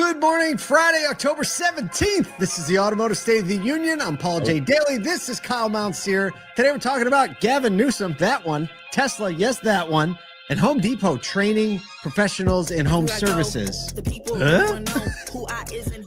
Good morning, Friday, October 17th. This is the Automotive State of the Union. I'm Paul J. Daly. This is Kyle Mountsier. Today we're talking about Gavin Newsom, that one, Tesla, yes, that one, and Home Depot training professionals in home services. Huh?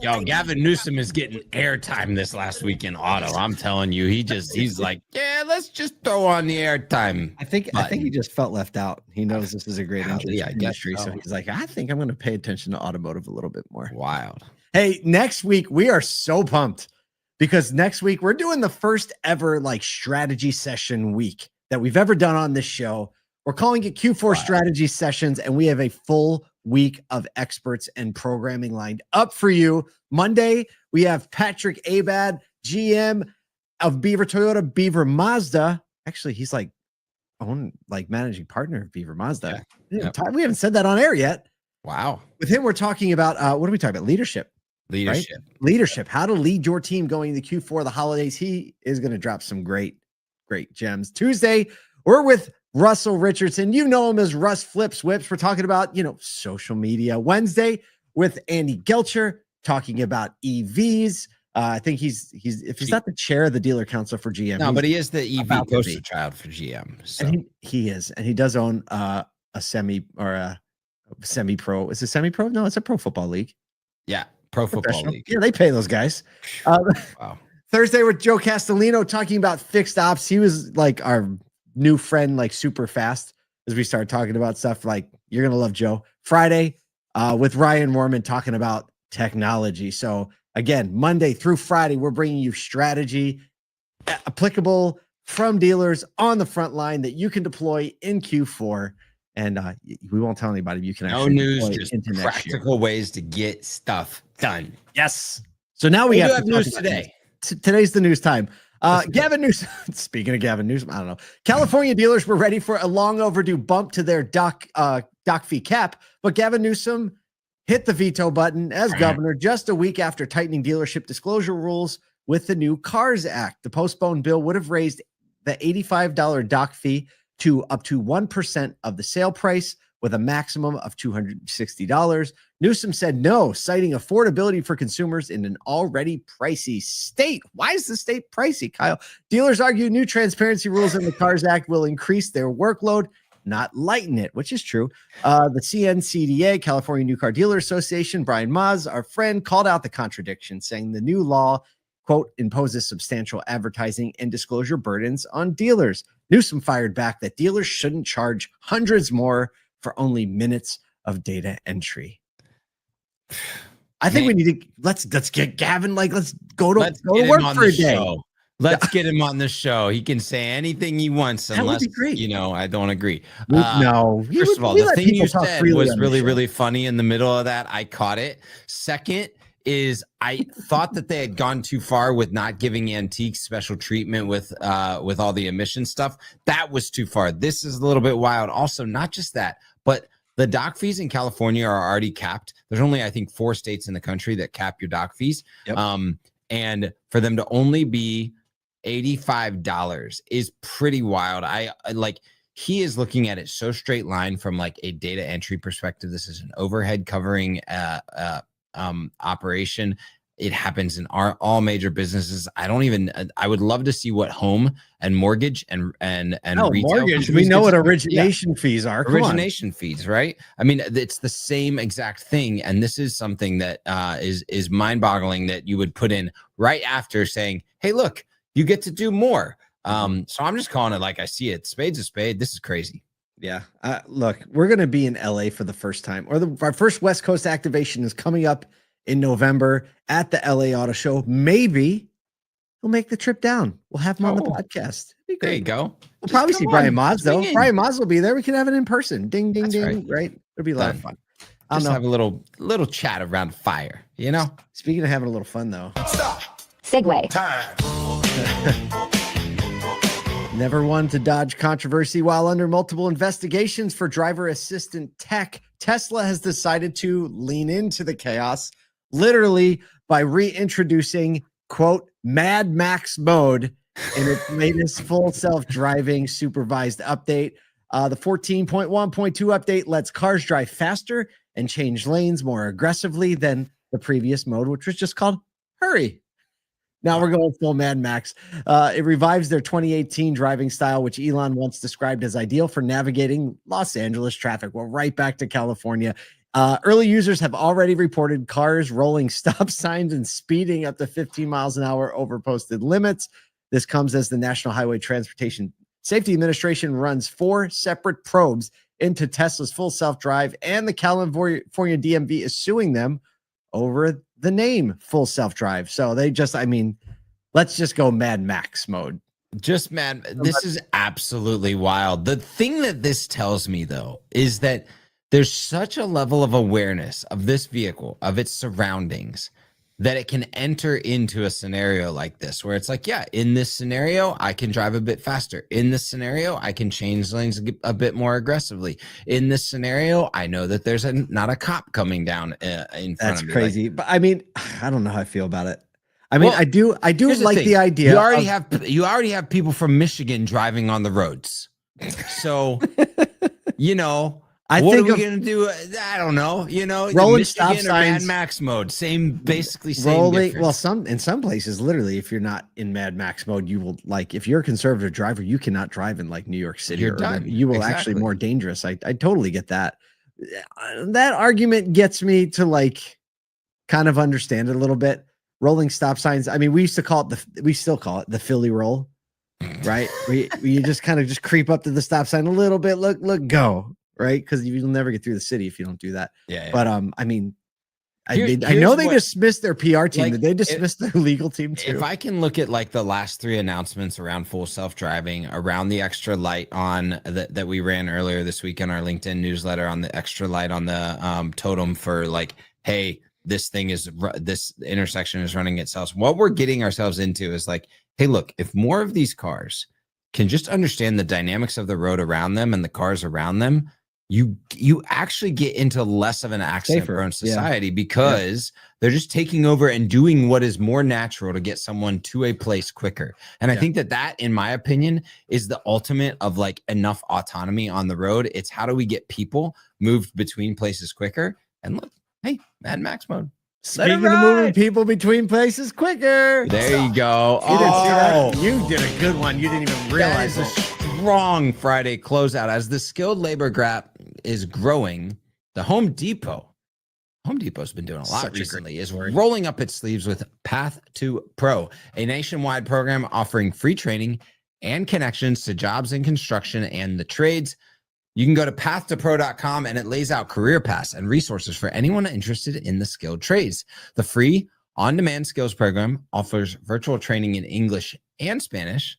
Yo, Gavin Newsom is getting airtime this last week in auto. I'm telling you, he's like, yeah, let's just throw on the airtime. I think he just felt left out. He knows this is a great industry, so he's like, I think I'm going to pay attention to automotive a little bit more. Wild. Hey, next week we are so pumped because next week we're doing the first ever strategy session week that we've ever done on this show. We're calling it Q4 strategy sessions, and we have a full week of experts and programming lined up for you. Monday, we have Patrick Abad, GM of Beaver Toyota, Beaver Mazda. Actually, he's managing partner of Beaver Mazda. Yeah. We haven't said that on air yet. Wow. With him, we're talking about, what are we talking about? Leadership. Right? Leadership, how to lead your team going into Q4, the holidays. He is going to drop some great gems. Tuesday, we're with Russell Richardson. You know him as Russ Flips Whips. We're talking about, social media. Wednesday with Andy Gelcher talking about EVs. I think he's not the chair of the dealer council for GM. No, but he is the EV poster child for GM. So. And he is, and he does own a semi-pro. Is it semi-pro? No, it's a pro football league. Yeah, pro football league. Yeah, they pay those guys. Wow. Thursday with Joe Castellino talking about fixed ops. He was like our new friend, super fast as we started talking about stuff. You're going to love Joe. Friday with Ryan Mormon talking about technology. So again, Monday through Friday, we're bringing you strategy applicable from dealers on the front line that you can deploy in Q4. And we won't tell anybody. You can actually news, just into practical ways to get stuff done. Yes. So now we have news today. Today's the news time. Gavin Newsom, speaking of Gavin Newsom, I don't know. California dealers were ready for a long overdue bump to their doc fee cap, but Gavin Newsom hit the veto button as governor just a week after tightening dealership disclosure rules with the new Cars Act. The postponed bill would have raised the $85 doc fee to up to 1% of the sale price with a maximum of $260. Newsom said no, citing affordability for consumers in an already pricey state. Why is the state pricey, Kyle? Dealers argue new transparency rules in the Cars Act will increase their workload, not lighten it, which is true. The CNCDA, California New Car Dealer Association, Brian Maas, our friend, called out the contradiction, saying the new law, quote, imposes substantial advertising and disclosure burdens on dealers. Newsom fired back that dealers shouldn't charge hundreds more for only minutes of data entry. I think we need to let's get Gavin. Let's go to work for a day. Let's get him on the show. He can say anything he wants, unless I don't agree. No. First of all, the thing you said was really funny. In the middle of that, I caught it. Second is I thought that they had gone too far with not giving antiques special treatment with all the emission stuff. That was too far. This is a little bit wild. Also, not just that, but the doc fees in California are already capped. There's only, I think, 4 states in the country that cap your doc fees. Yep. And for them to only be $85 is pretty wild. He is looking at it so straight line from a data entry perspective. This is an overhead covering operation. It happens in all major businesses. I would love to see what home and mortgage and retail mortgage. We know what origination fees are. Origination fees, right? I mean, it's the same exact thing. And this is something that is mind-boggling that you would put in right after saying, hey, look, you get to do more. So I'm just calling it like I see it. Spade's a spade. This is crazy. Yeah. Look, we're going to be in LA for the first time, our first West Coast activation is coming up in November at the LA Auto Show. Maybe we'll make the trip down. We'll have him on the podcast. There you go. We'll probably see Brian Maas, though. Brian Maas will be there. We can have it in person. Ding, ding, ding. Right. It'll be a lot of fun. Just have a little chat around fire, Speaking of having a little fun, though. Stop. Segue. Time. Never one to dodge controversy while under multiple investigations for driver assistant tech. Tesla has decided to lean into the chaos, literally by reintroducing, quote, Mad Max mode in its latest full self-driving supervised update. The 14.1.2 update lets cars drive faster and change lanes more aggressively than the previous mode, which was just called hurry. Now we're going full Mad Max. It revives their 2018 driving style, which Elon once described as ideal for navigating Los Angeles traffic. Well, right back to California. Early users have already reported cars rolling stop signs and speeding up to 15 miles an hour over posted limits. This comes as the National Highway Transportation Safety Administration runs 4 separate probes into Tesla's full self-drive, and the California DMV is suing them over the name full self-drive. So they just, let's just go Mad Max mode. Just mad. This is absolutely wild. The thing that this tells me, though, is that there's such a level of awareness of this vehicle, of its surroundings, that it can enter into a scenario like this, where it's like, yeah, in this scenario, I can drive a bit faster. In this scenario, I can change lanes a bit more aggressively. In this scenario, I know that there's not a cop coming down in front of me. That's crazy. But I don't know how I feel about it. I do like the idea. You already have people from Michigan driving on the roads. So, what are we going to do? I don't know. Rolling stop signs, Mad Max mode, basically same rolling. Difference. Well, in some places, literally, if you're not in Mad Max mode, you will if you're a conservative driver, you cannot drive in New York City. You're done. You will actually more dangerous. I totally get that. That argument gets me to kind of understand it a little bit. Rolling stop signs. We used to call it we still call it the Philly roll, right? you just kind of just creep up to the stop sign a little bit. Look, go. Right, because you'll never get through the city if you don't do that. Yeah. But I know they dismissed their PR team. Did they dismiss their legal team too? If I can look at the last 3 announcements around full self-driving, around the extra light on that we ran earlier this week in our LinkedIn newsletter, on the extra light on the totem for hey, this intersection is running itself. What we're getting ourselves into is hey, look, if more of these cars can just understand the dynamics of the road around them and the cars around them, you actually get into less of an accident-prone society, because they're just taking over and doing what is more natural to get someone to a place quicker. And I think that, in my opinion, is the ultimate of enough autonomy on the road. It's how do we get people moved between places quicker? And look, hey, Mad Max mode. Speaking of moving people between places quicker. There you go. You did a good one. You didn't even realize it. Strong Friday closeout. As the skilled labor gap is growing, the Home Depot's been doing a lot recently, is rolling up its sleeves with Path to Pro, a nationwide program offering free training and connections to jobs in construction and the trades. You can go to pathtopro.com, and it lays out career paths and resources for anyone interested in the skilled trades. The free on-demand skills program offers virtual training in English and Spanish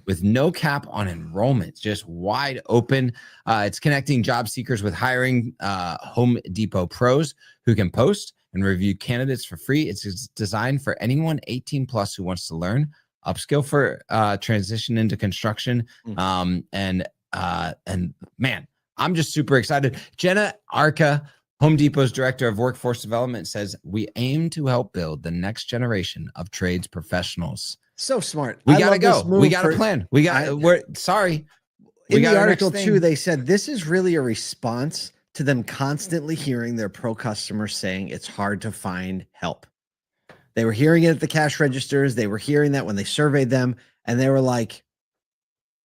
with no cap on enrollment, just wide open. It's connecting job seekers with hiring Home Depot pros who can post and review candidates for free. It's designed for anyone 18 plus who wants to learn, upskill for transition into construction. And man, I'm just super excited. Jenna Arca, Home Depot's director of workforce development, says we aim to help build the next generation of trades professionals. So smart. We got to go. We got a plan. In the article too, they said this is really a response to them constantly hearing their pro customers saying it's hard to find help. They were hearing it at the cash registers. They were hearing that when they surveyed them, and they were like,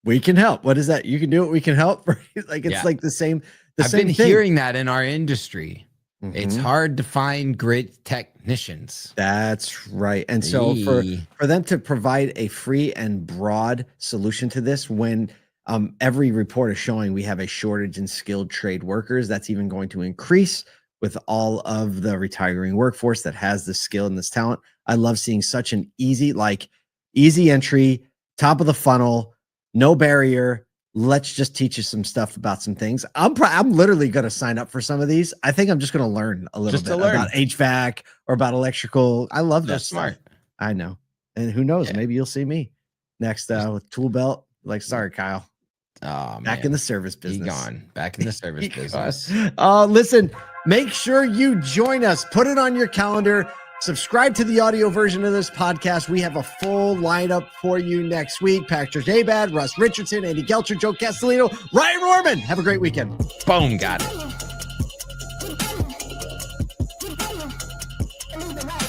we can help. What is that? You can do it. We can help. It's the same. I've been hearing that in our industry. It's hard to find great technicians. That's right. And so for them to provide a free and broad solution to this, when every report is showing we have a shortage in skilled trade workers, that's even going to increase with all of the retiring workforce that has this skill and this talent. I love seeing such an easy entry, top of the funnel, no barrier. Let's just teach you some stuff about some things. I'm literally going to sign up for some of these. I think I'm just going to learn a little bit about HVAC or about electrical. I love that stuff. I know. And who knows, maybe you'll see me next with tool belt. Sorry, Kyle. Oh, back in the service business. Gone. Back in the service business. Listen, make sure you join us. Put it on your calendar. Subscribe to the audio version of this podcast. We have a full lineup for you next week. Patrick Abad, Russ Richardson, Andy Gelcher, Joe Castellino, Ryan Norman. Have a great weekend. Boom, got it. can leave it right.